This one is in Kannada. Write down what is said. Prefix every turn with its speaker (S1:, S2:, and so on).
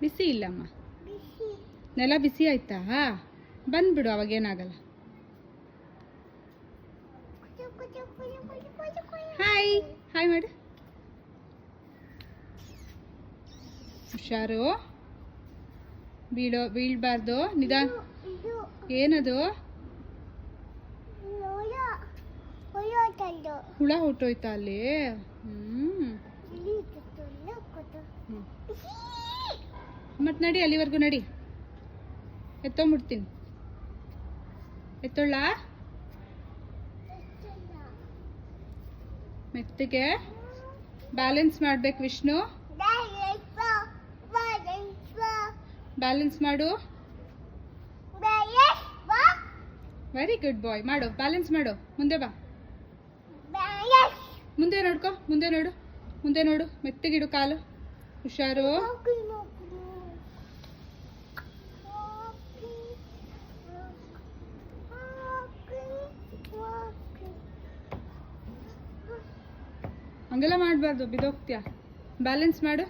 S1: ಬಿಸಿ ಇಲ್ಲಮ್ಮ. ನೆಲ ಬಿಸಿ ಆಯ್ತಾ? ಬಂದ್ಬಿಡು, ಅವಾಗೇನಾಗಲ್ಲ. ಹಾಯ್ ಹಾಯ್ ಮಾಡು. ಹುಷಾರು, ಬೀಳ್ಬಾರ್ದು, ನಿಧಾನ. ಏನದು? ಹುಳ ಹೊಟ್ಟೋಯ್ತಾ ಅಲ್ಲಿ? ಮತ್ ನಡಿ, ಅಲ್ಲಿವರೆಗೂ ನಡಿ. ಎತ್ತೊಂಬಿಡ್ತೀನಿ. ಎತ್ತೊಳ್ಳ ಮೆತ್ತಿಗೆ. ಬ್ಯಾಲೆನ್ಸ್ ಮಾಡ್ಬೇಕು ವಿಷ್ಣು, ಬ್ಯಾಲೆನ್ಸ್ ಮಾಡು. ವೆರಿ ಗುಡ್ ಬಾಯ್. ಮಾಡು, ಬ್ಯಾಲೆನ್ಸ್ ಮಾಡು. ಮುಂದೆ ಬಾ, ಮುಂದೆ ನೋಡ್ಕೊ, ಮುಂದೆ ನೋಡು, ಮುಂದೆ ನೋಡು. ಮೆತ್ತಗಿಡು ಕಾಲು. ಹುಷಾರು. ಹಂಗೆಲ್ಲ ಮಾಡಬಾರ್ದು, ಬಿದ್ದೋಗ್ತೀಯ. ಬ್ಯಾಲೆನ್ಸ್ ಮಾಡು.